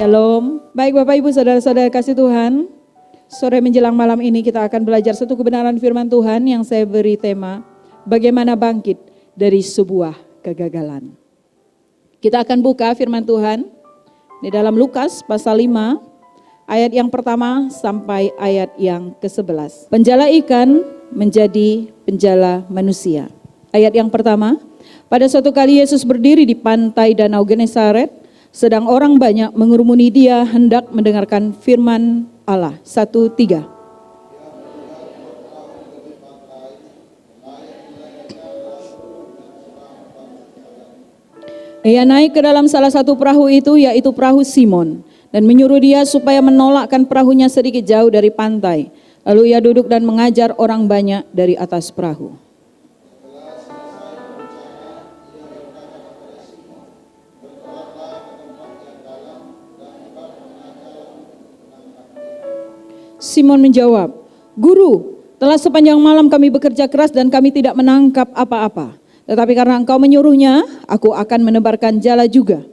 Shalom. Baik Bapak Ibu Saudara-saudara kasih Tuhan, sore menjelang malam ini kita akan belajar satu kebenaran firman Tuhan yang saya beri tema, bagaimana bangkit dari sebuah kegagalan. Kita akan buka firman Tuhan di dalam Lukas pasal 5, ayat yang pertama sampai ayat yang ke-11. Penjala ikan menjadi penjala manusia. Ayat yang pertama, pada suatu kali Yesus berdiri di pantai Danau Genesaret, sedang orang banyak mengurumuni dia hendak mendengarkan firman Allah. 1-3. Ia naik ke dalam salah satu perahu itu, yaitu perahu Simon, dan menyuruh dia supaya menolakkan perahunya sedikit jauh dari pantai. Lalu ia duduk dan mengajar orang banyak dari atas perahu. Simon menjawab, "Guru, telah sepanjang malam kami bekerja keras dan kami tidak menangkap apa-apa. Tetapi karena Engkau menyuruhnya, aku akan menebarkan jala juga."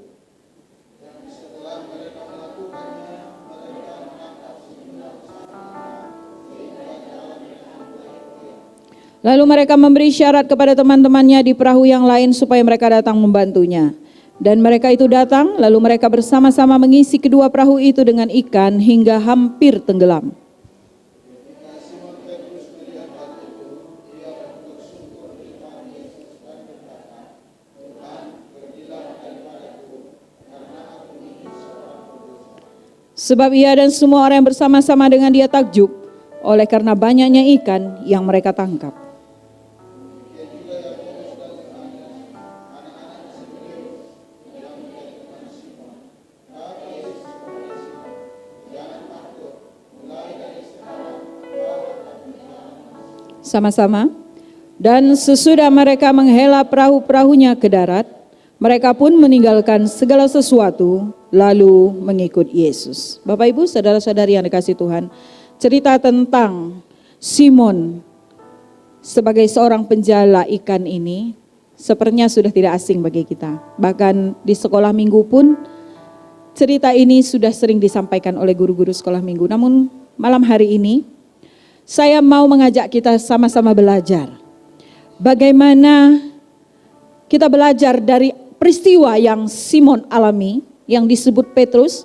Lalu mereka memberi syarat kepada teman-temannya di perahu yang lain supaya mereka datang membantunya. Dan mereka itu datang, lalu mereka bersama-sama mengisi kedua perahu itu dengan ikan hingga hampir tenggelam. Sebab ia dan semua orang yang bersama-sama dengan dia takjub oleh karena banyaknya ikan yang mereka tangkap. Sama-sama. Dan sesudah mereka menghela perahu-perahunya ke darat, mereka pun meninggalkan segala sesuatu lalu mengikut Yesus. Bapak Ibu, saudara-saudari yang dikasihi Tuhan, cerita tentang Simon sebagai seorang penjala ikan ini sepertinya sudah tidak asing bagi kita. Bahkan di sekolah minggu pun cerita ini sudah sering disampaikan oleh guru-guru sekolah minggu. Namun malam hari ini saya mau mengajak kita sama-sama belajar. Bagaimana kita belajar dari peristiwa yang Simon alami, yang disebut Petrus.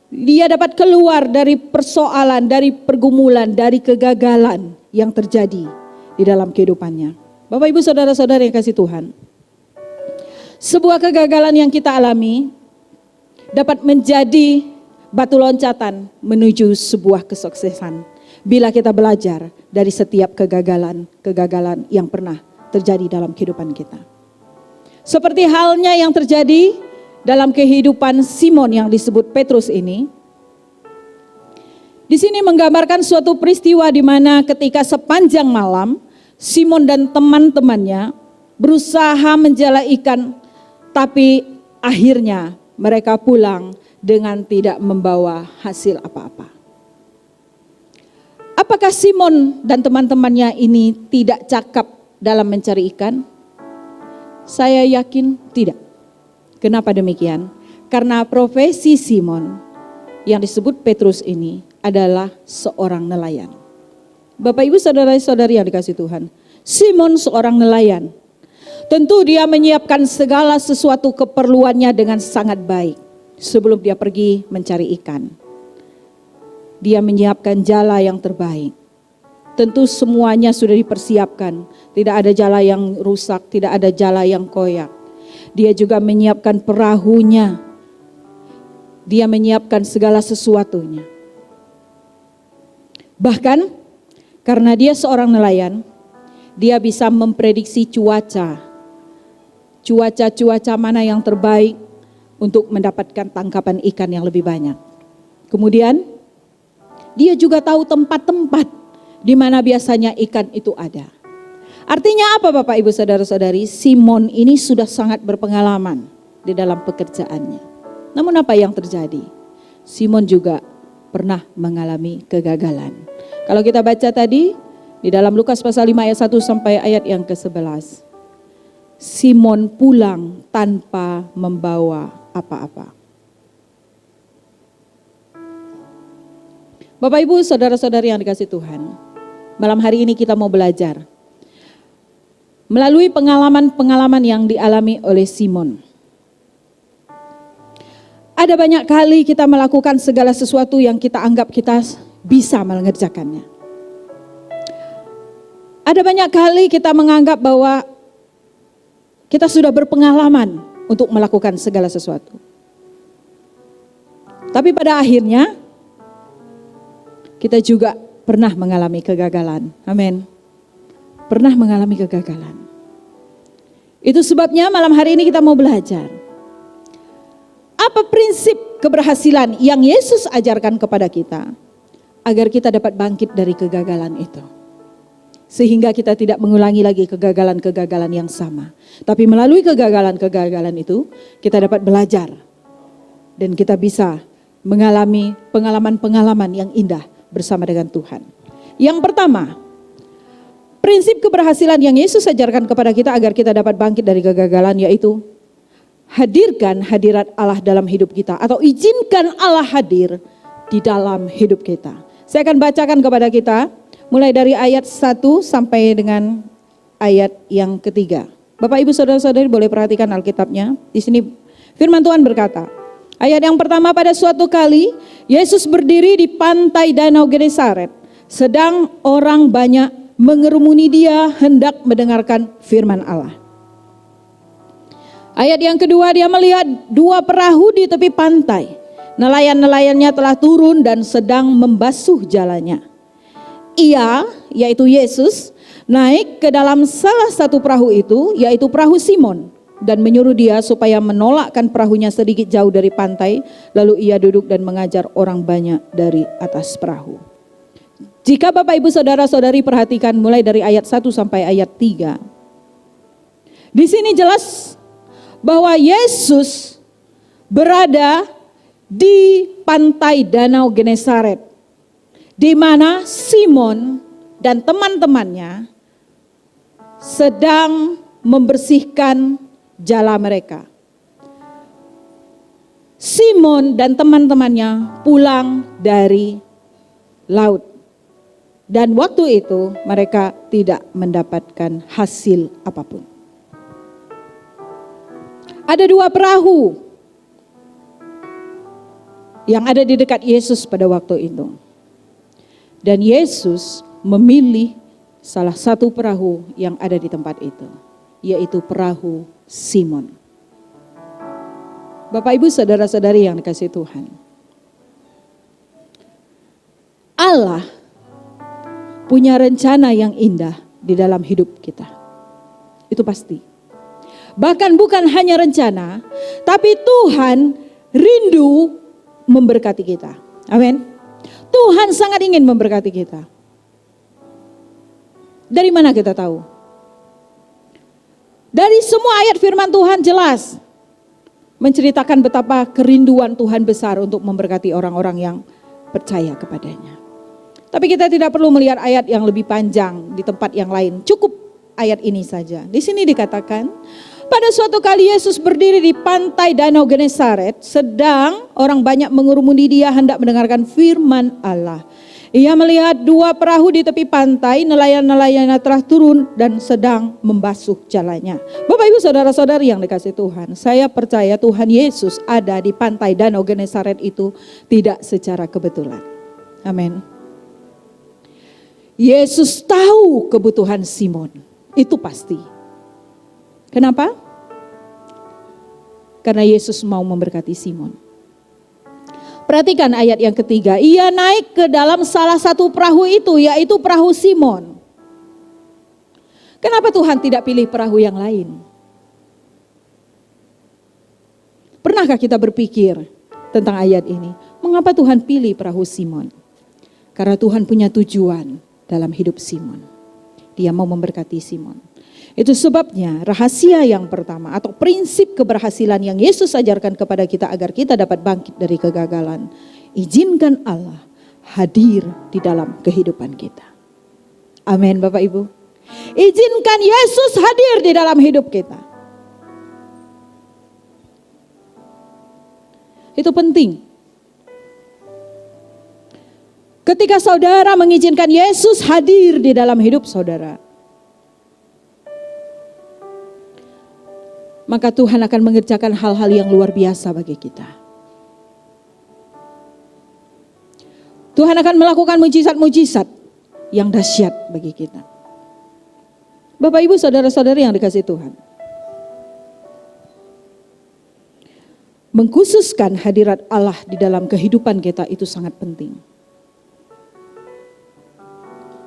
Dia dapat keluar dari persoalan, dari pergumulan, dari kegagalan yang terjadi di dalam kehidupannya. Bapak Ibu saudara-saudara yang kasih Tuhan, sebuah kegagalan yang kita alami dapat menjadi batu loncatan menuju sebuah kesuksesan. Bila kita belajar dari setiap kegagalan yang pernah terjadi dalam kehidupan kita. Seperti halnya yang terjadi dalam kehidupan Simon yang disebut Petrus ini. Di sini menggambarkan suatu peristiwa di mana ketika sepanjang malam Simon dan teman-temannya berusaha menjala ikan, tapi akhirnya mereka pulang dengan tidak membawa hasil apa-apa. Apakah Simon dan teman-temannya ini tidak cakap dalam mencari ikan? Saya yakin tidak. Kenapa demikian? Karena profesi Simon yang disebut Petrus ini adalah seorang nelayan. Bapak Ibu saudara-saudari yang dikasihi Tuhan, Simon seorang nelayan. Tentu dia menyiapkan segala sesuatu keperluannya dengan sangat baik sebelum dia pergi mencari ikan. Dia menyiapkan jala yang terbaik. Tentu semuanya sudah dipersiapkan. Tidak ada jala yang rusak, tidak ada jala yang koyak. Dia juga menyiapkan perahunya. Dia menyiapkan segala sesuatunya. Bahkan karena dia seorang nelayan, dia bisa memprediksi cuaca. Cuaca mana yang terbaik untuk mendapatkan tangkapan ikan yang lebih banyak. Kemudian dia juga tahu tempat-tempat di mana biasanya ikan itu ada. Artinya apa Bapak Ibu saudara-saudari? Simon ini sudah sangat berpengalaman di dalam pekerjaannya. Namun apa yang terjadi? Simon juga pernah mengalami kegagalan. Kalau kita baca tadi di dalam Lukas pasal 5 ayat 1 sampai ayat yang ke-11. Simon pulang tanpa membawa apa-apa. Bapak Ibu, saudara-saudari yang dikasihi Tuhan, malam hari ini kita mau belajar melalui pengalaman-pengalaman yang dialami oleh Simon. Ada banyak kali kita melakukan segala sesuatu yang kita anggap kita bisa mengerjakannya. Ada banyak kali kita menganggap bahwa kita sudah berpengalaman untuk melakukan segala sesuatu. Tapi pada akhirnya kita juga pernah mengalami kegagalan. Amin. Pernah mengalami kegagalan. Itu sebabnya malam hari ini kita mau belajar. Apa prinsip keberhasilan yang Yesus ajarkan kepada kita agar kita dapat bangkit dari kegagalan itu? Sehingga kita tidak mengulangi lagi kegagalan-kegagalan yang sama. Tapi melalui kegagalan-kegagalan itu kita dapat belajar dan kita bisa mengalami pengalaman-pengalaman yang indah bersama dengan Tuhan. Yang pertama, prinsip keberhasilan yang Yesus ajarkan kepada kita agar kita dapat bangkit dari kegagalan yaitu hadirkan hadirat Allah dalam hidup kita atau izinkan Allah hadir di dalam hidup kita. Saya akan bacakan kepada kita mulai dari ayat 1 sampai dengan ayat yang ketiga. Bapak Ibu Saudara-saudari boleh perhatikan Alkitabnya. Di sini firman Tuhan berkata, ayat yang pertama, pada suatu kali Yesus berdiri di pantai Danau Genesaret, sedang orang banyak mengerumuni dia hendak mendengarkan firman Allah. Ayat yang kedua, dia melihat dua perahu di tepi pantai. Nelayan-nelayannya telah turun dan sedang membasuh jalannya. Ia, yaitu Yesus, naik ke dalam salah satu perahu itu, yaitu perahu Simon, dan menyuruh dia supaya menolakkan perahunya sedikit jauh dari pantai. Lalu ia duduk dan mengajar orang banyak dari atas perahu. Jika Bapak Ibu Saudara-saudari perhatikan mulai dari ayat 1 sampai ayat 3. Di sini jelas bahwa Yesus berada di pantai Danau Genesaret, di mana Simon dan teman-temannya sedang membersihkan jala mereka. Simon dan teman-temannya pulang dari laut. Dan waktu itu mereka tidak mendapatkan hasil apapun. Ada dua perahu yang ada di dekat Yesus pada waktu itu. Dan Yesus memilih salah satu perahu yang ada di tempat itu, yaitu perahu Simon. Bapak Ibu Saudara-saudari yang dikasihi Tuhan, Allah punya rencana yang indah di dalam hidup kita. Itu pasti. Bahkan bukan hanya rencana, tapi Tuhan rindu memberkati kita. Amin. Tuhan sangat ingin memberkati kita. Dari mana kita tahu? Dari semua ayat firman Tuhan jelas menceritakan betapa kerinduan Tuhan besar untuk memberkati orang-orang yang percaya kepadanya. Tapi kita tidak perlu melihat ayat yang lebih panjang di tempat yang lain. Cukup ayat ini saja. Di sini dikatakan, pada suatu kali Yesus berdiri di pantai Danau Genesaret, sedang orang banyak mengurumuni dia hendak mendengarkan firman Allah. Ia melihat dua perahu di tepi pantai, nelayan-nelayannya telah turun dan sedang membasuh jalannya. Bapak Ibu Saudara-saudari yang dikasihi Tuhan, saya percaya Tuhan Yesus ada di pantai Danau Genesaret itu tidak secara kebetulan. Amin. Yesus tahu kebutuhan Simon, itu pasti. Kenapa? Karena Yesus mau memberkati Simon. Perhatikan ayat yang ketiga. Ia naik ke dalam salah satu perahu itu, yaitu perahu Simon. Kenapa Tuhan tidak pilih perahu yang lain? Pernahkah kita berpikir tentang ayat ini? Mengapa Tuhan pilih perahu Simon? Karena Tuhan punya tujuan dalam hidup Simon. Dia mau memberkati Simon. Itu sebabnya rahasia yang pertama atau prinsip keberhasilan yang Yesus ajarkan kepada kita agar kita dapat bangkit dari kegagalan. Izinkan Allah hadir di dalam kehidupan kita. Amin Bapak Ibu. Izinkan Yesus hadir di dalam hidup kita. Itu penting. Ketika saudara mengizinkan Yesus hadir di dalam hidup saudara, maka Tuhan akan mengerjakan hal-hal yang luar biasa bagi kita. Tuhan akan melakukan mujizat-mujizat yang dahsyat bagi kita. Bapak, Ibu, saudara-saudari yang dikasihi Tuhan, mengkhususkan hadirat Allah di dalam kehidupan kita itu sangat penting.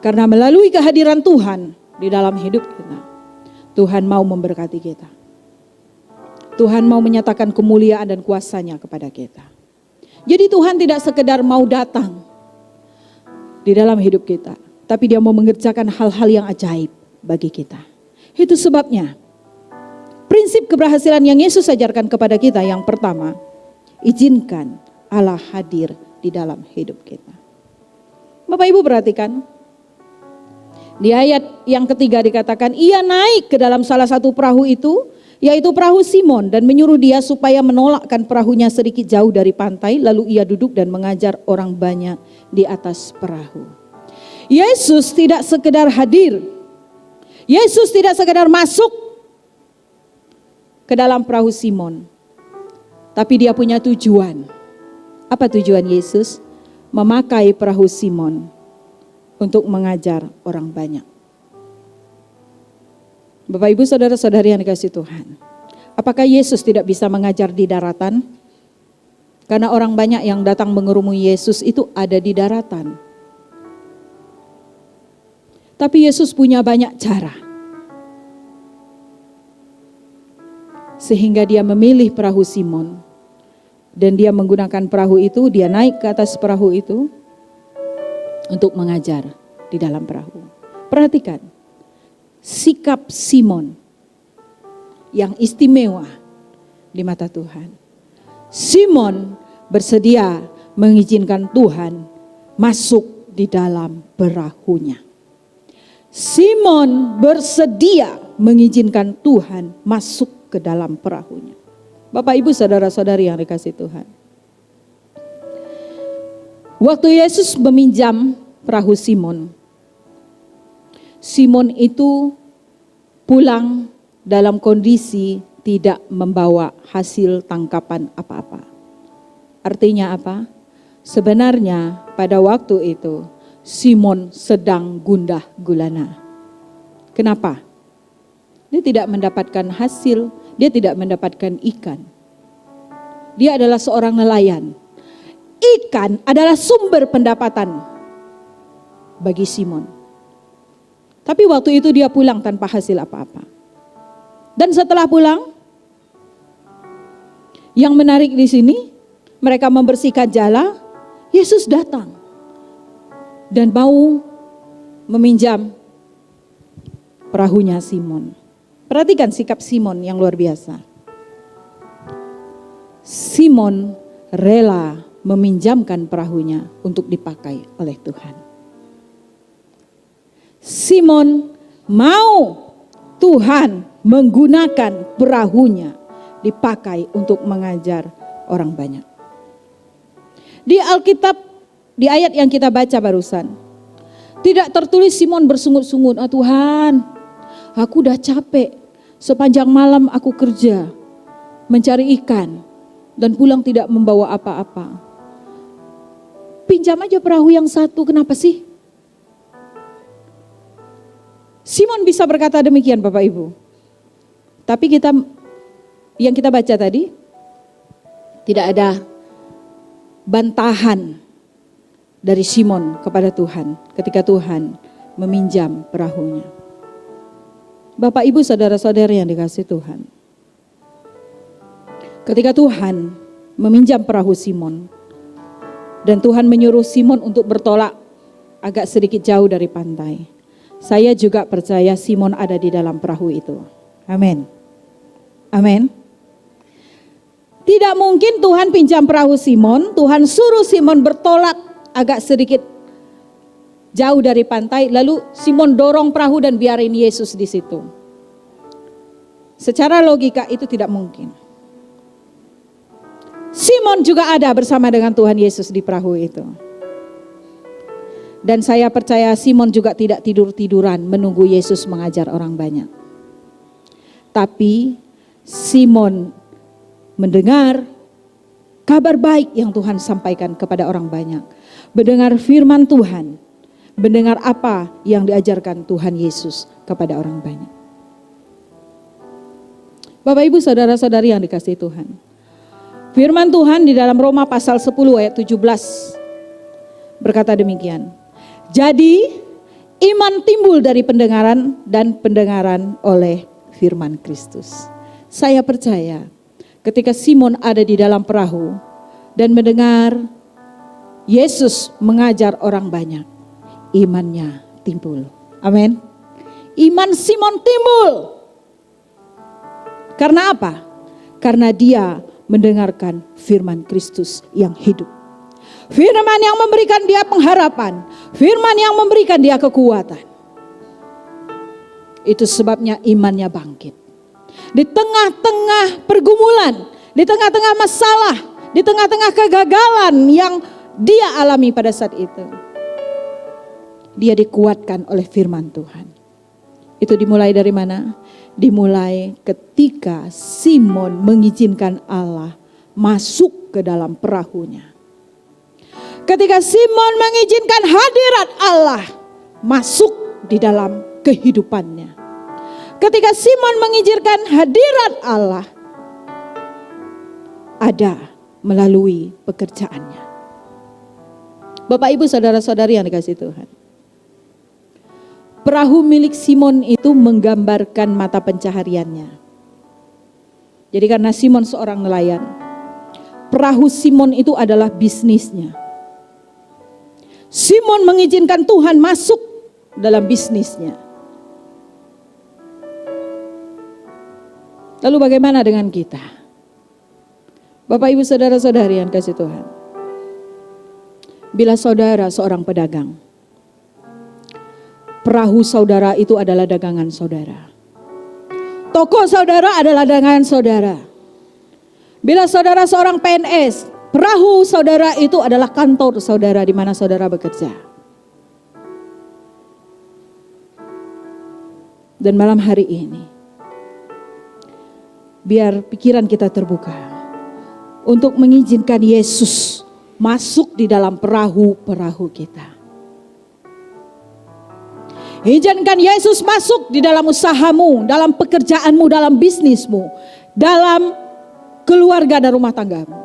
Karena melalui kehadiran Tuhan di dalam hidup kita, Tuhan mau memberkati kita. Tuhan mau menyatakan kemuliaan dan kuasa-Nya kepada kita. Jadi Tuhan tidak sekedar mau datang di dalam hidup kita, tapi Dia mau mengerjakan hal-hal yang ajaib bagi kita. Itu sebabnya prinsip keberhasilan yang Yesus ajarkan kepada kita yang pertama, izinkan Allah hadir di dalam hidup kita. Bapak Ibu perhatikan, di ayat yang ketiga dikatakan, ia naik ke dalam salah satu perahu itu, yaitu perahu Simon, dan menyuruh dia supaya menolakkan perahunya sedikit jauh dari pantai, lalu ia duduk dan mengajar orang banyak di atas perahu. Yesus tidak sekedar hadir, Yesus tidak sekedar masuk ke dalam perahu Simon, tapi Dia punya tujuan. Apa tujuan Yesus? Memakai perahu Simon untuk mengajar orang banyak. Bapak, Ibu, saudara-saudari yang dikasihi Tuhan, apakah Yesus tidak bisa mengajar di daratan? Karena orang banyak yang datang mengerumuni Yesus itu ada di daratan. Tapi Yesus punya banyak cara. Sehingga Dia memilih perahu Simon. Dan Dia menggunakan perahu itu, Dia naik ke atas perahu itu untuk mengajar di dalam perahu. Perhatikan sikap Simon yang istimewa di mata Tuhan. Simon bersedia mengizinkan Tuhan masuk di dalam perahunya. Simon bersedia mengizinkan Tuhan masuk ke dalam perahunya. Bapak, Ibu, saudara-saudari yang dikasihi Tuhan, waktu Yesus meminjam perahu Simon, Simon itu pulang dalam kondisi tidak membawa hasil tangkapan apa-apa. Artinya apa? Sebenarnya pada waktu itu Simon sedang gundah gulana. Kenapa? Dia tidak mendapatkan hasil, dia tidak mendapatkan ikan. Dia adalah seorang nelayan. Ikan adalah sumber pendapatan bagi Simon. Tapi waktu itu dia pulang tanpa hasil apa-apa. Dan setelah pulang, yang menarik di sini, mereka membersihkan jala, Yesus datang dan mau meminjam perahunya Simon. Perhatikan sikap Simon yang luar biasa. Simon rela meminjamkan perahunya untuk dipakai oleh Tuhan. Simon mau Tuhan menggunakan perahunya dipakai untuk mengajar orang banyak. Di Alkitab, di ayat yang kita baca barusan, tidak tertulis Simon bersungut-sungut, Tuhan, aku udah capek, sepanjang malam aku kerja, mencari ikan, dan pulang tidak membawa apa-apa. Pinjam aja perahu yang satu, kenapa sih? Simon bisa berkata demikian, Bapak Ibu. Tapi yang kita baca tadi, tidak ada bantahan dari Simon kepada Tuhan ketika Tuhan meminjam perahunya. Bapak, Ibu, saudara-saudari yang dikasihi Tuhan, ketika Tuhan meminjam perahu Simon dan Tuhan menyuruh Simon untuk bertolak agak sedikit jauh dari pantai, saya juga percaya Simon ada di dalam perahu itu. Amin. Amin. Tidak mungkin Tuhan pinjam perahu Simon, Tuhan suruh Simon bertolak agak sedikit jauh dari pantai, lalu Simon dorong perahu dan biarin Yesus di situ. Secara logika itu tidak mungkin. Simon juga ada bersama dengan Tuhan Yesus di perahu itu. Dan saya percaya Simon juga tidak tidur-tiduran menunggu Yesus mengajar orang banyak. Tapi Simon mendengar kabar baik yang Tuhan sampaikan kepada orang banyak. Mendengar firman Tuhan. Mendengar apa yang diajarkan Tuhan Yesus kepada orang banyak. Bapak Ibu saudara-saudari yang dikasihi Tuhan. Firman Tuhan di dalam Roma pasal 10 ayat 17 berkata demikian. Jadi iman timbul dari pendengaran dan pendengaran oleh firman Kristus. Saya percaya ketika Simon ada di dalam perahu dan mendengar Yesus mengajar orang banyak, imannya timbul. Amin. Iman Simon timbul. Karena apa? Karena dia mendengarkan firman Kristus yang hidup. Firman yang memberikan dia pengharapan. Firman yang memberikan dia kekuatan. Itu sebabnya imannya bangkit. Di tengah-tengah pergumulan, di tengah-tengah masalah, di tengah-tengah kegagalan yang dia alami pada saat itu, dia dikuatkan oleh firman Tuhan. Itu dimulai dari mana? Dimulai ketika Simon mengizinkan Allah masuk ke dalam perahunya. Ketika Simon mengizinkan hadirat Allah masuk di dalam kehidupannya. Ketika Simon mengizinkan hadirat Allah ada melalui pekerjaannya. Bapak Ibu saudara-saudari yang dikasihi Tuhan. Perahu milik Simon itu menggambarkan mata pencahariannya. Jadi karena Simon seorang nelayan, perahu Simon itu adalah bisnisnya. Simon mengizinkan Tuhan masuk dalam bisnisnya. Lalu bagaimana dengan kita? Bapak Ibu saudara-saudari yang kasih Tuhan. Bila saudara seorang pedagang, perahu saudara itu adalah dagangan saudara. Toko saudara adalah dagangan saudara. Bila saudara seorang PNS, perahu saudara itu adalah kantor saudara di mana saudara bekerja. Dan malam hari ini, biar pikiran kita terbuka untuk mengizinkan Yesus masuk di dalam perahu-perahu kita. Izinkan Yesus masuk di dalam usahamu, dalam pekerjaanmu, dalam bisnismu, dalam keluarga dan rumah tanggamu.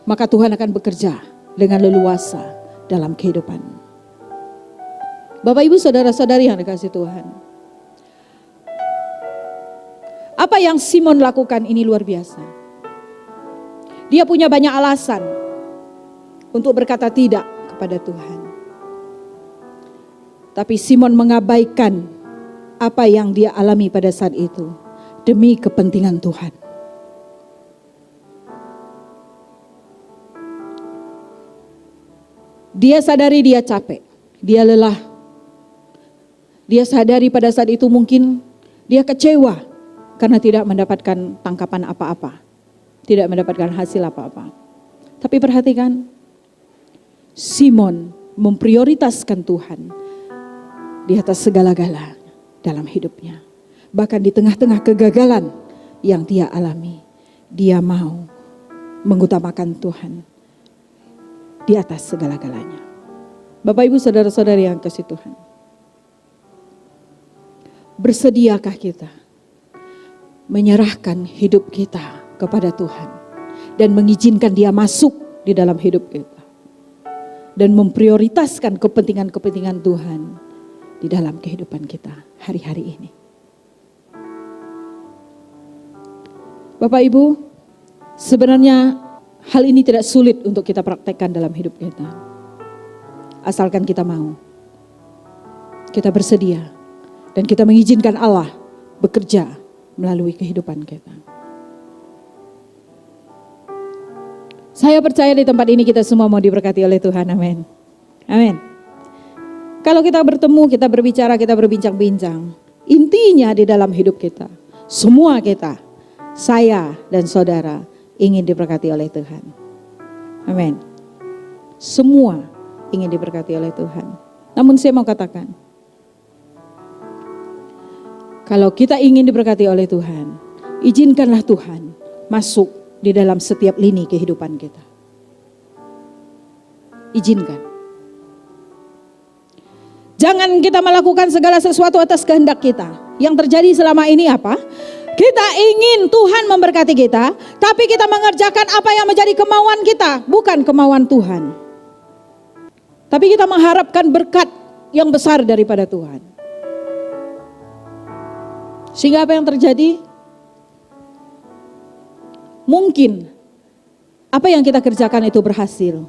Maka Tuhan akan bekerja dengan leluasa dalam kehidupan. Bapak Ibu saudara-saudari yang dikasihi Tuhan. Apa yang Simon lakukan ini luar biasa. Dia punya banyak alasan untuk berkata tidak kepada Tuhan. Tapi Simon mengabaikan apa yang dia alami pada saat itu demi kepentingan Tuhan. Dia sadari dia capek, dia lelah. Dia sadari pada saat itu mungkin dia kecewa karena tidak mendapatkan tangkapan apa-apa. Tidak mendapatkan hasil apa-apa. Tapi perhatikan, Simon memprioritaskan Tuhan di atas segala-gala dalam hidupnya. Bahkan di tengah-tengah kegagalan yang dia alami, dia mau mengutamakan Tuhan di atas segala-galanya. Bapak Ibu saudara-saudari yang kasih Tuhan. Bersediakah kita menyerahkan hidup kita kepada Tuhan dan mengizinkan dia masuk di dalam hidup kita. Dan memprioritaskan kepentingan-kepentingan Tuhan di dalam kehidupan kita hari-hari ini. Bapak Ibu, sebenarnya hal ini tidak sulit untuk kita praktekkan dalam hidup kita. Asalkan kita mau. Kita bersedia. Dan kita mengizinkan Allah bekerja melalui kehidupan kita. Saya percaya di tempat ini kita semua mau diberkati oleh Tuhan. Amin. Amin. Kalau kita bertemu, kita berbicara, kita berbincang-bincang. Intinya di dalam hidup kita. Semua kita, saya dan saudara ingin diberkati oleh Tuhan. Amin. Semua ingin diberkati oleh Tuhan. Namun saya mau katakan, kalau kita ingin diberkati oleh Tuhan, izinkanlah Tuhan masuk di dalam setiap lini kehidupan kita. Izinkan. Jangan kita melakukan segala sesuatu atas kehendak kita. Yang terjadi selama ini apa? Kita ingin Tuhan memberkati kita, tapi kita mengerjakan apa yang menjadi kemauan kita, bukan kemauan Tuhan. Tapi kita mengharapkan berkat yang besar daripada Tuhan. Sehingga apa yang terjadi? Mungkin apa yang kita kerjakan itu berhasil.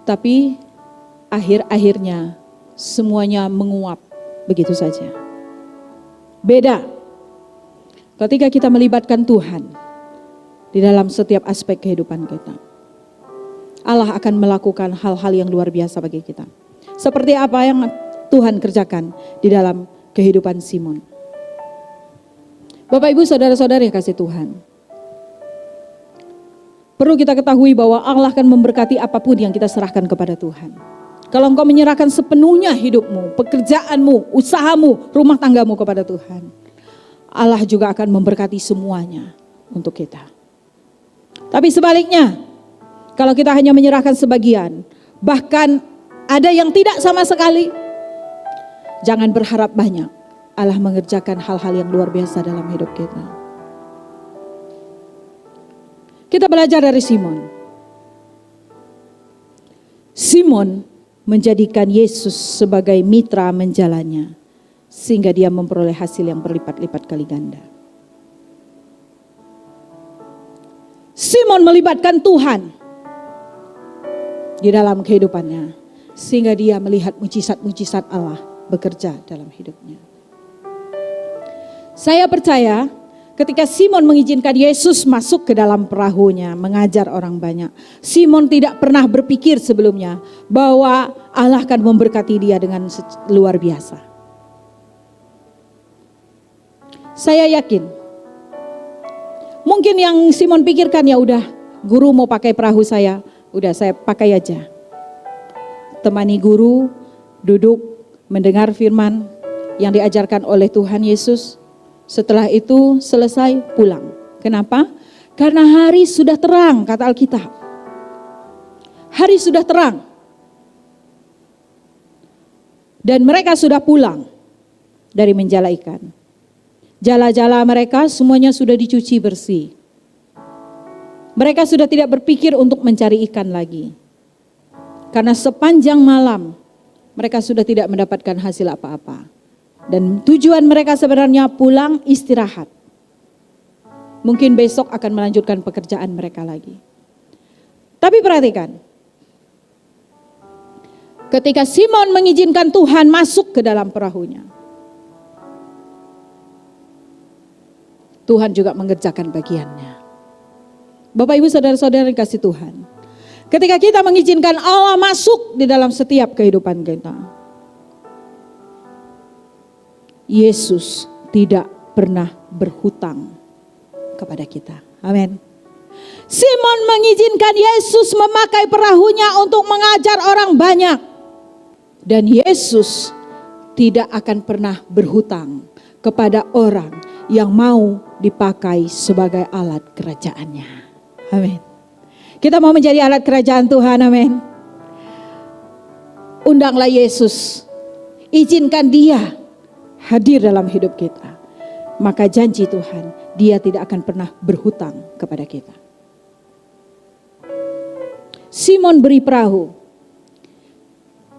Tapi akhir-akhirnya semuanya menguap begitu saja. Beda ketika kita melibatkan Tuhan di dalam setiap aspek kehidupan kita. Allah akan melakukan hal-hal yang luar biasa bagi kita. Seperti apa yang Tuhan kerjakan di dalam kehidupan Simon. Bapak Ibu saudara-saudari yang kasih Tuhan. Perlu kita ketahui bahwa Allah akan memberkati apapun yang kita serahkan kepada Tuhan. Kalau engkau menyerahkan sepenuhnya hidupmu, pekerjaanmu, usahamu, rumah tanggamu kepada Tuhan, Allah juga akan memberkati semuanya untuk kita. Tapi sebaliknya, kalau kita hanya menyerahkan sebagian, bahkan ada yang tidak sama sekali, jangan berharap banyak. Allah mengerjakan hal-hal yang luar biasa dalam hidup kita. Kita belajar dari Simon. Simon menjadikan Yesus sebagai mitra menjalannya, sehingga dia memperoleh hasil yang berlipat-lipat kali ganda. Simon melibatkan Tuhan di dalam kehidupannya, sehingga dia melihat mujizat-mujizat Allah bekerja dalam hidupnya. Saya percaya ketika Simon mengizinkan Yesus masuk ke dalam perahunya, mengajar orang banyak, Simon tidak pernah berpikir sebelumnya bahwa Allah akan memberkati dia dengan luar biasa. Saya yakin, mungkin yang Simon pikirkan, ya udah, guru mau pakai perahu saya, udah saya pakai aja. Temani guru, duduk, mendengar firman yang diajarkan oleh Tuhan Yesus. Setelah itu selesai, pulang. Kenapa? Karena hari sudah terang, kata Alkitab. Hari sudah terang. Dan mereka sudah pulang dari menjala ikan. Jala-jala mereka semuanya sudah dicuci bersih. Mereka sudah tidak berpikir untuk mencari ikan lagi. Karena sepanjang malam mereka sudah tidak mendapatkan hasil apa-apa. Dan tujuan mereka sebenarnya pulang istirahat. Mungkin besok akan melanjutkan pekerjaan mereka lagi. Tapi perhatikan. Ketika Simon mengizinkan Tuhan masuk ke dalam perahunya, Tuhan juga mengerjakan bagiannya. Bapak Ibu saudara-saudara yang kasih Tuhan. Ketika kita mengizinkan Allah masuk di dalam setiap kehidupan kita, Yesus tidak pernah berhutang kepada kita. Amin. Simon mengizinkan Yesus memakai perahunya untuk mengajar orang banyak. Dan Yesus tidak akan pernah berhutang kepada orang yang mau dipakai sebagai alat kerajaannya. Amin. Kita mau menjadi alat kerajaan Tuhan. Amin. Undanglah Yesus. Izinkan dia hadir dalam hidup kita. Maka janji Tuhan, dia tidak akan pernah berhutang kepada kita. Simon beri perahu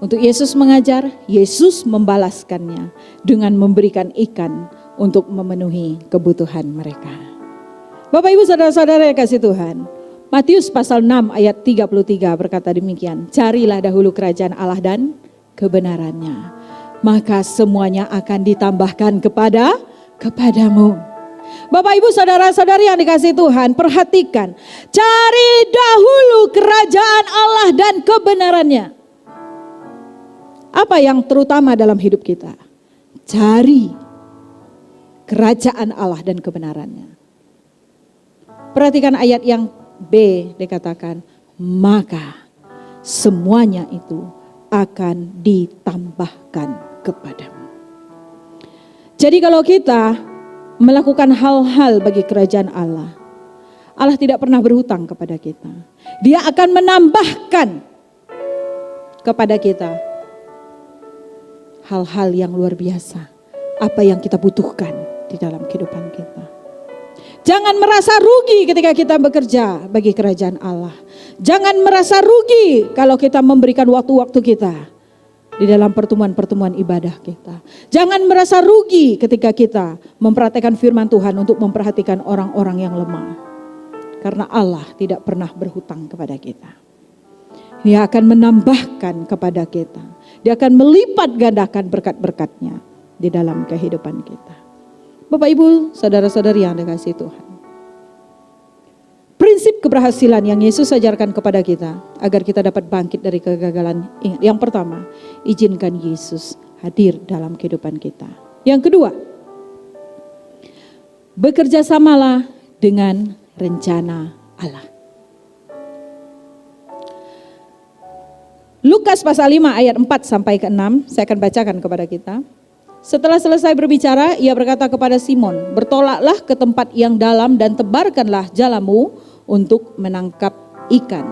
untuk Yesus mengajar, Yesus membalaskannya dengan memberikan ikan untuk memenuhi kebutuhan mereka. Bapak Ibu saudara-saudara yang kasih Tuhan, Matius pasal 6 ayat 33 berkata demikian, carilah dahulu kerajaan Allah dan kebenarannya, maka semuanya akan ditambahkan kepadamu. Bapak Ibu saudara-saudari yang dikasih Tuhan, perhatikan, cari dahulu kerajaan Allah dan kebenarannya. Apa yang terutama dalam hidup kita? Cari kerajaan Allah dan kebenarannya. Perhatikan ayat yang B, dikatakan, maka semuanya itu akan ditambahkan kepadamu. Jadi kalau kita melakukan hal-hal bagi kerajaan Allah, Allah tidak pernah berhutang kepada kita. Dia akan menambahkan kepada kita hal-hal yang luar biasa, apa yang kita butuhkan di dalam kehidupan kita. Jangan merasa rugi ketika kita bekerja bagi kerajaan Allah. Jangan merasa rugi kalau kita memberikan waktu-waktu kita di dalam pertemuan-pertemuan ibadah kita. Jangan merasa rugi ketika kita memperhatikan firman Tuhan untuk memperhatikan orang-orang yang lemah. Karena Allah tidak pernah berhutang kepada kita. Dia akan menambahkan kepada kita. Dia akan melipat gandakan berkat-berkatnya di dalam kehidupan kita. Bapak Ibu, saudara-saudari yang dikasihi Tuhan. Prinsip keberhasilan yang Yesus ajarkan kepada kita agar kita dapat bangkit dari kegagalan. Yang pertama, izinkan Yesus hadir dalam kehidupan kita. Yang kedua, bekerja samalah dengan rencana Allah. Lukas pasal 5 ayat 4 sampai ke 6, saya akan bacakan kepada kita. Setelah selesai berbicara, ia berkata kepada Simon, bertolaklah ke tempat yang dalam dan tebarkanlah jalamu untuk menangkap ikan.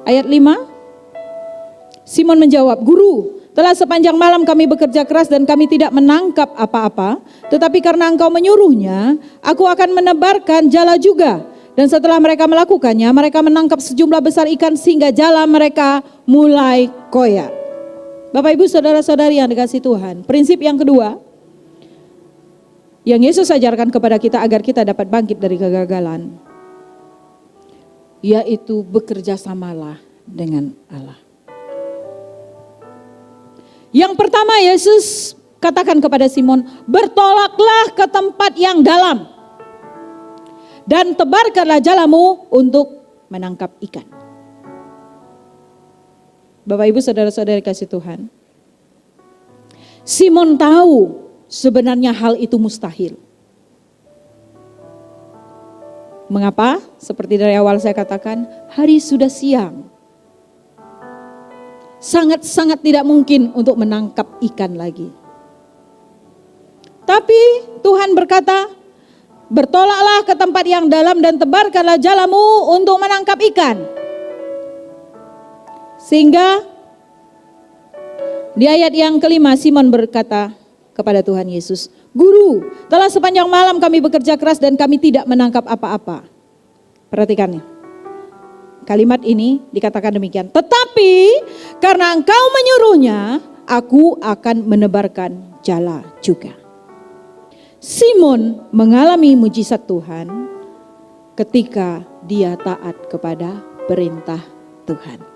Ayat 5, Simon menjawab, Guru, telah sepanjang malam kami bekerja keras dan kami tidak menangkap apa-apa, tetapi karena engkau menyuruhnya, aku akan menebarkan jala juga. Dan setelah mereka melakukannya, mereka menangkap sejumlah besar ikan sehingga jala mereka mulai koyak. Bapak Ibu saudara-saudari yang dikasihi Tuhan, prinsip yang kedua yang Yesus ajarkan kepada kita agar kita dapat bangkit dari kegagalan, yaitu bekerja samalah dengan Allah. Yang pertama Yesus katakan kepada Simon, bertolaklah ke tempat yang dalam dan tebarkanlah jalamu untuk menangkap ikan. Bapak Ibu saudara-saudari kasih Tuhan, Simon tahu sebenarnya hal itu mustahil. Mengapa? Seperti dari awal saya katakan, hari sudah siang. Sangat-sangat tidak mungkin untuk menangkap ikan lagi. Tapi Tuhan berkata, bertolaklah ke tempat yang dalam dan tebarkanlah jalamu untuk menangkap ikan. Sehingga di ayat yang kelima Simon berkata kepada Tuhan Yesus, Guru, telah sepanjang malam kami bekerja keras dan kami tidak menangkap apa-apa. Perhatikan nih. Kalimat ini dikatakan demikian. Tetapi karena engkau menyuruhnya, aku akan menebarkan jala juga. Simon mengalami mujizat Tuhan ketika dia taat kepada perintah Tuhan.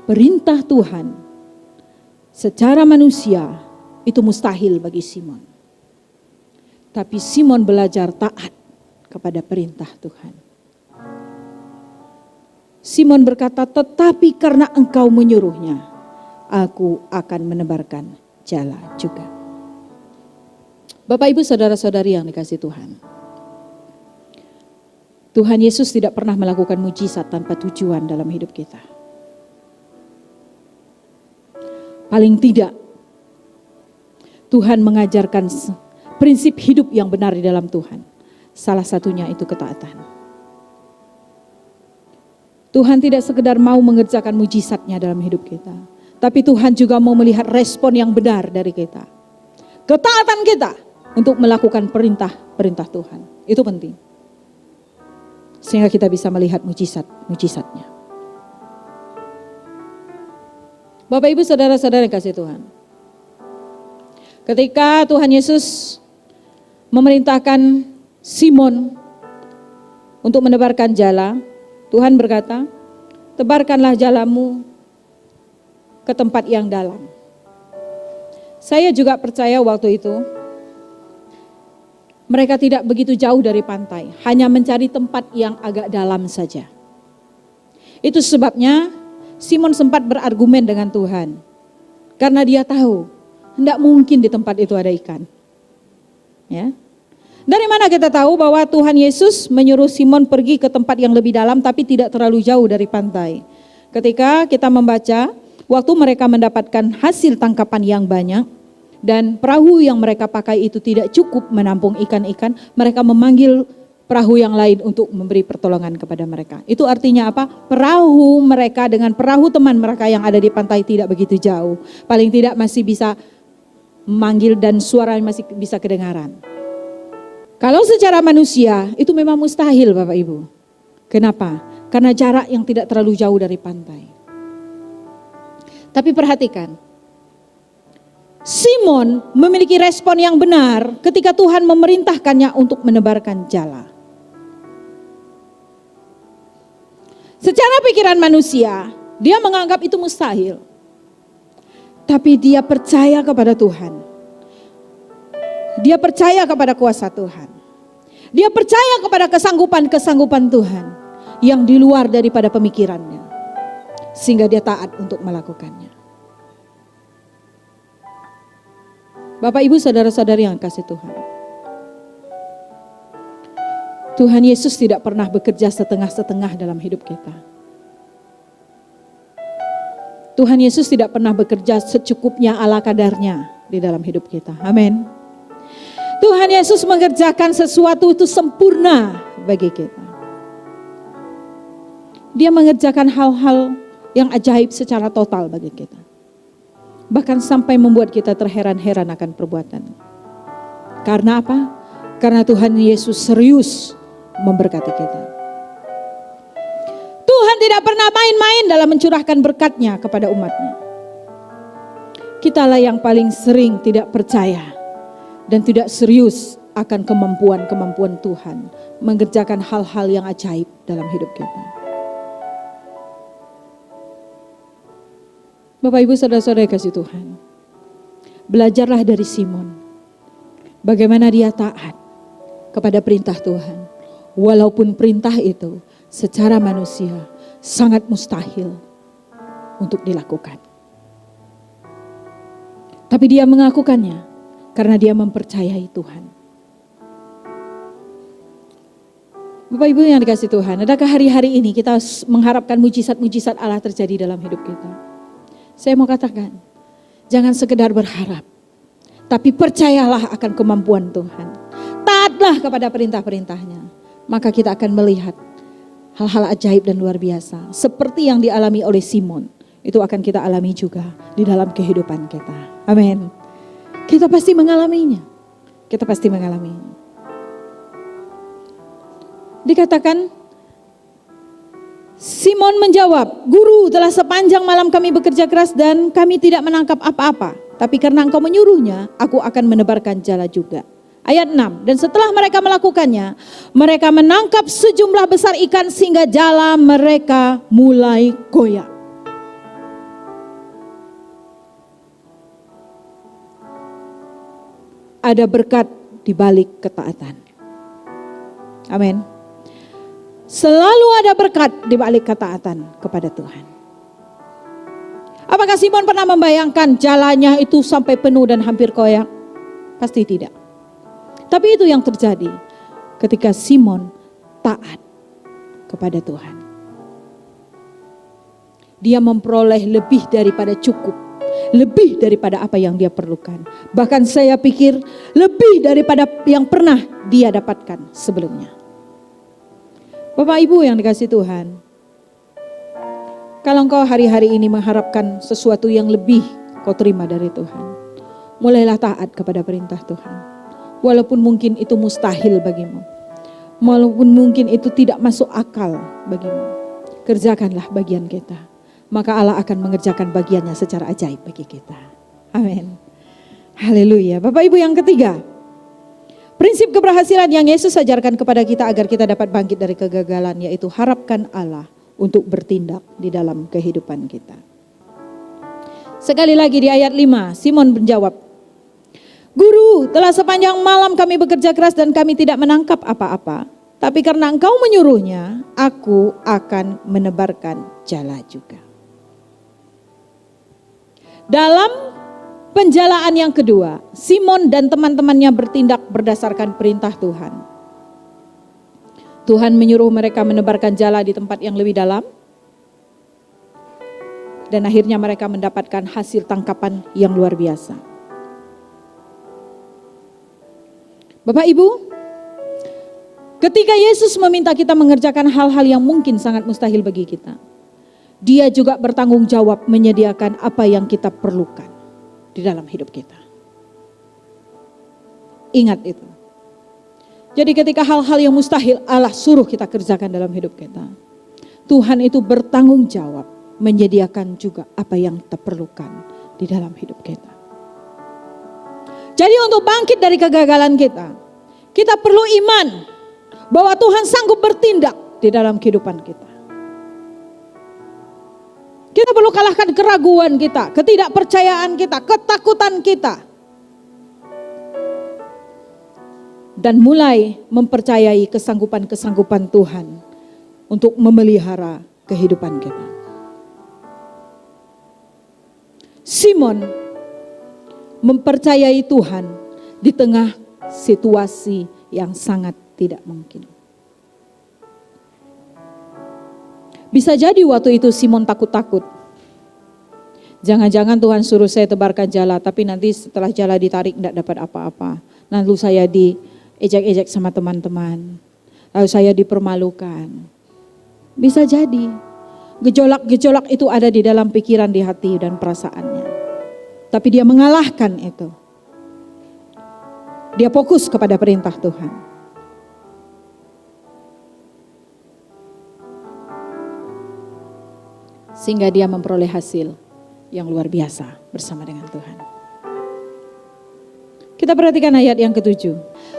Perintah Tuhan secara manusia itu mustahil bagi Simon. Tapi Simon belajar taat kepada perintah Tuhan. Simon berkata, tetapi karena engkau menyuruhnya, aku akan menebarkan jala juga. Bapak Ibu saudara-saudari yang dikasihi Tuhan. Tuhan Yesus tidak pernah melakukan mujizat tanpa tujuan dalam hidup kita. Paling tidak, Tuhan mengajarkan prinsip hidup yang benar di dalam Tuhan. Salah satunya itu ketaatan. Tuhan tidak sekedar mau mengerjakan mujizatnya dalam hidup kita. Tapi Tuhan juga mau melihat respon yang benar dari kita. Ketaatan kita untuk melakukan perintah-perintah Tuhan. Itu penting. Sehingga kita bisa melihat mujizat-mujizatnya. Bapak Ibu saudara-saudara yang kasih Tuhan. Ketika Tuhan Yesus memerintahkan Simon untuk menebarkan jala, Tuhan berkata, tebarkanlah jalamu ke tempat yang dalam. Saya juga percaya waktu itu mereka tidak begitu jauh dari pantai, hanya mencari tempat yang agak dalam saja. Itu sebabnya Simon sempat berargumen dengan Tuhan. Karena dia tahu, tidak mungkin di tempat itu ada ikan. Ya. Dari mana kita tahu bahwa Tuhan Yesus menyuruh Simon pergi ke tempat yang lebih dalam tapi tidak terlalu jauh dari pantai? Ketika kita membaca, waktu mereka mendapatkan hasil tangkapan yang banyak dan perahu yang mereka pakai itu tidak cukup menampung ikan-ikan, mereka memanggil perahu yang lain untuk memberi pertolongan kepada mereka. Itu artinya apa? Perahu mereka dengan perahu teman mereka yang ada di pantai tidak begitu jauh. Paling tidak masih bisa memanggil dan suaranya masih bisa kedengaran. Kalau secara manusia itu memang mustahil Bapak Ibu. Kenapa? Karena jarak yang tidak terlalu jauh dari pantai. Tapi perhatikan, Simon memiliki respon yang benar ketika Tuhan memerintahkannya untuk menebarkan jala. Secara pikiran manusia, dia menganggap itu mustahil. Tapi dia percaya kepada Tuhan. Dia percaya kepada kuasa Tuhan. Dia percaya kepada kesanggupan Tuhan yang di luar daripada pemikirannya. Sehingga dia taat untuk melakukannya. Bapak Ibu saudara-saudari yang kasih Tuhan. Tuhan Yesus tidak pernah bekerja setengah-setengah dalam hidup kita. Tuhan Yesus tidak pernah bekerja secukupnya ala kadarnya di dalam hidup kita. Amin. Tuhan Yesus mengerjakan sesuatu itu sempurna bagi kita. Dia mengerjakan hal-hal yang ajaib secara total bagi kita. Bahkan sampai membuat kita terheran-heran akan perbuatan. Karena apa? Karena Tuhan Yesus serius memberkati kita. Tuhan tidak pernah main-main dalam mencurahkan berkat-Nya kepada umat-Nya. Kitalah yang paling sering tidak percaya dan tidak serius akan kemampuan Tuhan mengerjakan hal-hal yang ajaib dalam hidup kita. Bapak Ibu saudara-saudara kasih Tuhan. Belajarlah dari Simon. Bagaimana dia taat kepada perintah Tuhan. Walaupun perintah itu secara manusia sangat mustahil untuk dilakukan. Tapi dia melakukannya karena dia mempercayai Tuhan. Bapak Ibu yang dikasih Tuhan, adakah hari-hari ini kita mengharapkan mujizat-mujizat Allah terjadi dalam hidup kita? Saya mau katakan, jangan sekedar berharap, tapi percayalah akan kemampuan Tuhan. Taatlah kepada perintah-perintahnya, maka kita akan melihat hal-hal ajaib dan luar biasa. Seperti yang dialami oleh Simon, itu akan kita alami juga di dalam kehidupan kita. Amin. Kita pasti mengalaminya. Kita pasti mengalaminya. Dikatakan, Simon menjawab, "Guru, telah sepanjang malam kami bekerja keras dan kami tidak menangkap apa-apa. Tapi karena Engkau menyuruhnya, aku akan menebarkan jala juga." Ayat 6, dan setelah mereka melakukannya, mereka menangkap sejumlah besar ikan sehingga jala mereka mulai goyah. Ada berkat di balik ketaatan. Amin. Selalu ada berkat di balik ketaatan kepada Tuhan. Apakah Simon pernah membayangkan jalannya itu sampai penuh dan hampir koyak? Pasti tidak. Tapi itu yang terjadi ketika Simon taat kepada Tuhan. Dia memperoleh lebih daripada cukup. Lebih daripada apa yang dia perlukan. Bahkan saya pikir lebih daripada yang pernah dia dapatkan sebelumnya. Bapak Ibu yang dikasih Tuhan, kalau engkau hari-hari ini mengharapkan sesuatu yang lebih kau terima dari Tuhan, mulailah taat kepada perintah Tuhan. Walaupun mungkin itu mustahil bagimu, walaupun mungkin itu tidak masuk akal bagimu, kerjakanlah bagian kita. Maka Allah akan mengerjakan bagiannya secara ajaib bagi kita. Amin. Haleluya. Bapak Ibu yang ketiga, prinsip keberhasilan yang Yesus ajarkan kepada kita agar kita dapat bangkit dari kegagalan, yaitu harapkan Allah untuk bertindak di dalam kehidupan kita. Sekali lagi di ayat 5, Simon menjawab, "Guru, telah sepanjang malam kami bekerja keras dan kami tidak menangkap apa-apa. Tapi karena Engkau menyuruhnya, aku akan menebarkan jala juga." Dalam Penjalaan yang kedua, Simon dan teman-temannya bertindak berdasarkan perintah Tuhan. Tuhan menyuruh mereka menebarkan jala di tempat yang lebih dalam. Dan akhirnya mereka mendapatkan hasil tangkapan yang luar biasa. Bapak Ibu, ketika Yesus meminta kita mengerjakan hal-hal yang mungkin sangat mustahil bagi kita, Dia juga bertanggung jawab menyediakan apa yang kita perlukan di dalam hidup kita. Ingat itu. Jadi ketika hal-hal yang mustahil Allah suruh kita kerjakan dalam hidup kita, Tuhan itu bertanggung jawab menyediakan juga apa yang kita perlukan di dalam hidup kita. Jadi untuk bangkit dari kegagalan kita perlu iman bahwa Tuhan sanggup bertindak di dalam kehidupan kita. Kita perlu kalahkan keraguan kita, ketidakpercayaan kita, ketakutan kita. Dan mulai mempercayai kesanggupan-kesanggupan Tuhan untuk memelihara kehidupan kita. Simon mempercayai Tuhan di tengah situasi yang sangat tidak mungkin. Bisa jadi waktu itu Simon takut-takut. Jangan-jangan Tuhan suruh saya tebarkan jala, tapi nanti setelah jala ditarik tidak dapat apa-apa. Lalu saya diejek-ejek sama teman-teman. Lalu saya dipermalukan. Bisa jadi. Gejolak-gejolak itu ada di dalam pikiran, di hati dan perasaannya. Tapi dia mengalahkan itu. Dia fokus kepada perintah Tuhan. Sehingga dia memperoleh hasil yang luar biasa bersama dengan Tuhan. Kita perhatikan ayat yang ke-7.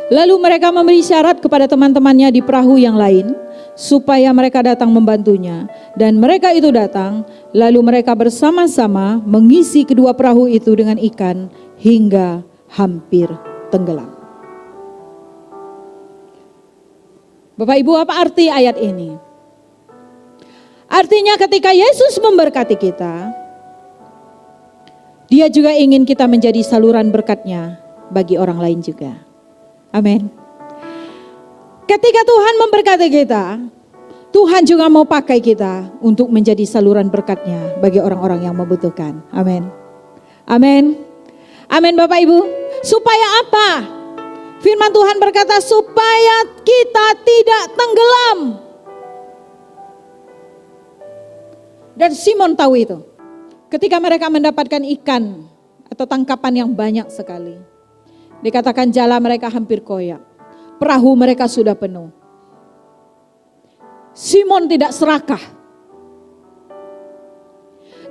Lalu mereka memberi syarat kepada teman-temannya di perahu yang lain, supaya mereka datang membantunya. Dan mereka itu datang, lalu mereka bersama-sama mengisi kedua perahu itu dengan ikan hingga hampir tenggelam. Bapak Ibu, apa arti ayat ini? Artinya ketika Yesus memberkati kita, Dia juga ingin kita menjadi saluran berkat-Nya bagi orang lain juga. Amin. Ketika Tuhan memberkati kita, Tuhan juga mau pakai kita untuk menjadi saluran berkat-Nya bagi orang-orang yang membutuhkan. Amin. Amin. Amin Bapak Ibu. Supaya apa? Firman Tuhan berkata supaya kita tidak tenggelam. Dan Simon tahu itu. Ketika mereka mendapatkan ikan atau tangkapan yang banyak sekali. Dikatakan jala mereka hampir koyak. Perahu mereka sudah penuh. Simon tidak serakah.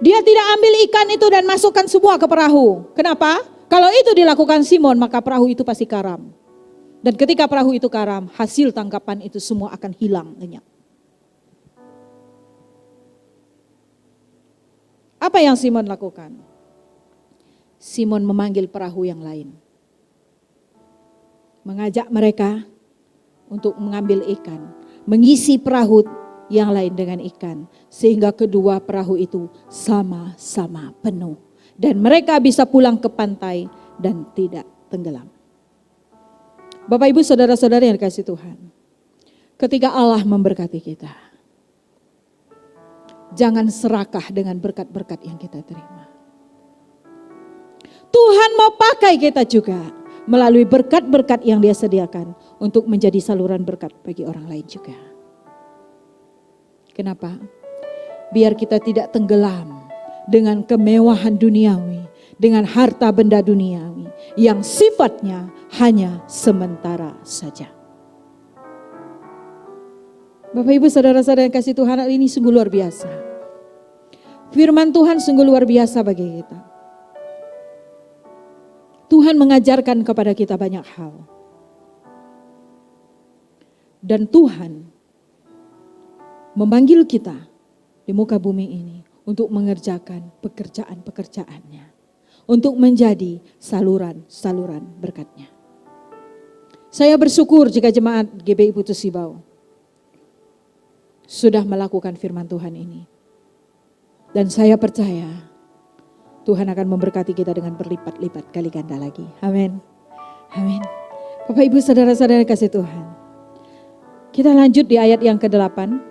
Dia tidak ambil ikan itu dan masukkan semua ke perahu. Kenapa? Kalau itu dilakukan Simon, maka perahu itu pasti karam. Dan ketika perahu itu karam, hasil tangkapan itu semua akan hilang lenyap. Apa yang Simon lakukan? Simon memanggil perahu yang lain. Mengajak mereka untuk mengambil ikan. Mengisi perahu yang lain dengan ikan. Sehingga kedua perahu itu sama-sama penuh. Dan mereka bisa pulang ke pantai dan tidak tenggelam. Bapak Ibu saudara-saudara yang dikasihi Tuhan. Ketika Allah memberkati kita. Jangan serakah dengan berkat-berkat yang kita terima. Tuhan mau pakai kita juga melalui berkat-berkat yang Dia sediakan untuk menjadi saluran berkat bagi orang lain juga. Kenapa? Biar kita tidak tenggelam dengan kemewahan duniawi, dengan harta benda duniawi yang sifatnya hanya sementara saja. Bapak Ibu saudara-saudara yang kasih Tuhan, ini sungguh luar biasa. Firman Tuhan sungguh luar biasa bagi kita. Tuhan mengajarkan kepada kita banyak hal. Dan Tuhan memanggil kita di muka bumi ini untuk mengerjakan pekerjaan-pekerjaannya. Untuk menjadi saluran-saluran berkat-Nya. Saya bersyukur jika jemaat GBI Putus Sibau sudah melakukan firman Tuhan ini. Dan saya percaya Tuhan akan memberkati kita dengan berlipat-lipat kali ganda lagi. Amin. Amin. Bapak Ibu saudara-saudara kasih Tuhan. Kita lanjut di ayat yang ke-8.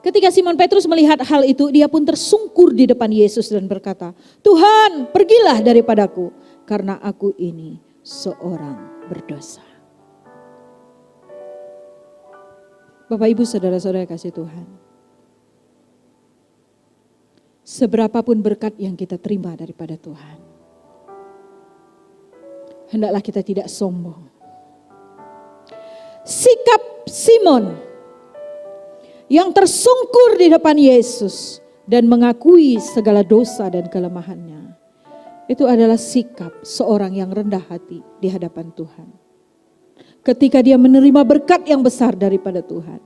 Ketika Simon Petrus melihat hal itu, dia pun tersungkur di depan Yesus dan berkata, Tuhan, pergilah daripadaku, karena aku ini seorang berdosa. Bapak Ibu saudara-saudara kasih Tuhan. Seberapapun berkat yang kita terima daripada Tuhan, hendaklah kita tidak sombong. Sikap Simon yang tersungkur di depan Yesus dan mengakui segala dosa dan kelemahannya, itu adalah sikap seorang yang rendah hati di hadapan Tuhan. Ketika dia menerima berkat yang besar daripada Tuhan,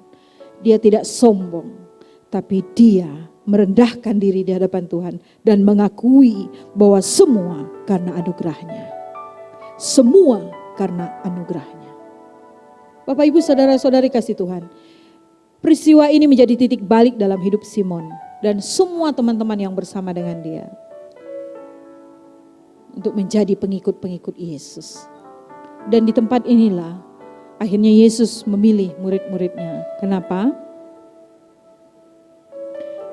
dia tidak sombong, tapi dia merendahkan diri di hadapan Tuhan dan mengakui bahwa semua karena anugerahnya. Semua karena anugerahnya. Bapak Ibu saudara-saudari kasih Tuhan, peristiwa ini menjadi titik balik dalam hidup Simon dan semua teman-teman yang bersama dengan dia untuk menjadi pengikut-pengikut Yesus. Dan di tempat inilah akhirnya Yesus memilih murid-muridnya. Kenapa?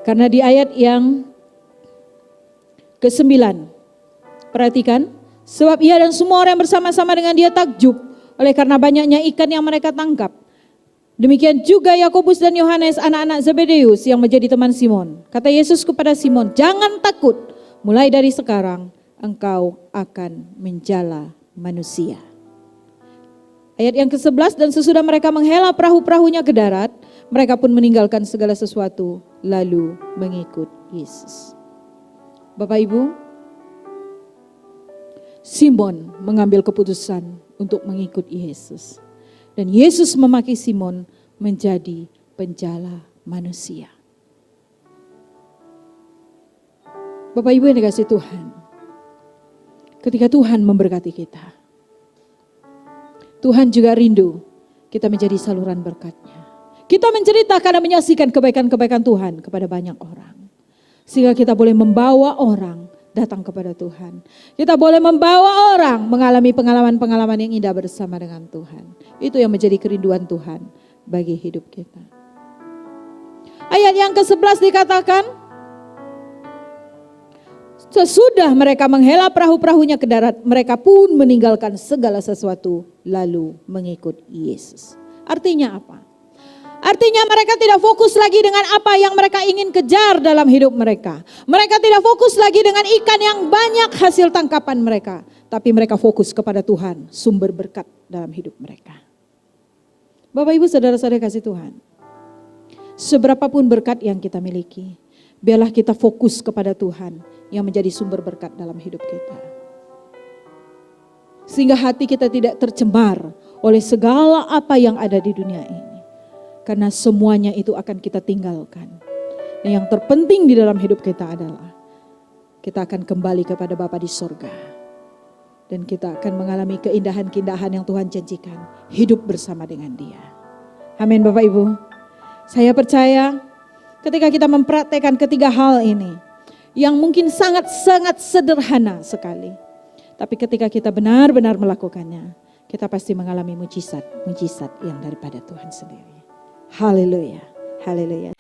Karena di ayat yang ke-9, perhatikan, sebab ia dan semua orang yang bersama-sama dengan dia takjub oleh karena banyaknya ikan yang mereka tangkap. Demikian juga Yakobus dan Yohanes anak-anak Zebedeus yang menjadi teman Simon. Kata Yesus kepada Simon, jangan takut, mulai dari sekarang engkau akan menjala manusia. Ayat yang ke-11, dan sesudah mereka menghela perahu-perahunya ke darat, mereka pun meninggalkan segala sesuatu lalu mengikut Yesus. Bapak Ibu, Simon mengambil keputusan untuk mengikut Yesus. Dan Yesus memakai Simon menjadi penjala manusia. Bapak Ibu yang dikasihi Tuhan, ketika Tuhan memberkati kita, Tuhan juga rindu kita menjadi saluran berkat-Nya. Kita menceritakan dan menyaksikan kebaikan-kebaikan Tuhan kepada banyak orang. Sehingga kita boleh membawa orang datang kepada Tuhan. Kita boleh membawa orang mengalami pengalaman-pengalaman yang indah bersama dengan Tuhan. Itu yang menjadi kerinduan Tuhan bagi hidup kita. Ayat yang ke-11 dikatakan, sesudah mereka menghela perahu-perahunya ke darat, mereka pun meninggalkan segala sesuatu lalu mengikut Yesus. Artinya apa? Artinya mereka tidak fokus lagi dengan apa yang mereka ingin kejar dalam hidup mereka. Mereka tidak fokus lagi dengan ikan yang banyak hasil tangkapan mereka. Tapi mereka fokus kepada Tuhan, sumber berkat dalam hidup mereka. Bapak Ibu saudara-saudara kasih Tuhan, seberapapun berkat yang kita miliki, biarlah kita fokus kepada Tuhan yang menjadi sumber berkat dalam hidup kita. Sehingga hati kita tidak tercemar oleh segala apa yang ada di dunia ini. Karena semuanya itu akan kita tinggalkan. Dan yang terpenting di dalam hidup kita adalah kita akan kembali kepada Bapa di sorga. Dan kita akan mengalami keindahan-keindahan yang Tuhan janjikan. Hidup bersama dengan Dia. Amin Bapak Ibu. Saya percaya ketika kita mempraktekkan ketiga hal ini, yang mungkin sangat-sangat sederhana sekali. Tapi ketika kita benar-benar melakukannya, kita pasti mengalami mujizat yang daripada Tuhan sendiri. Haleluya, haleluya.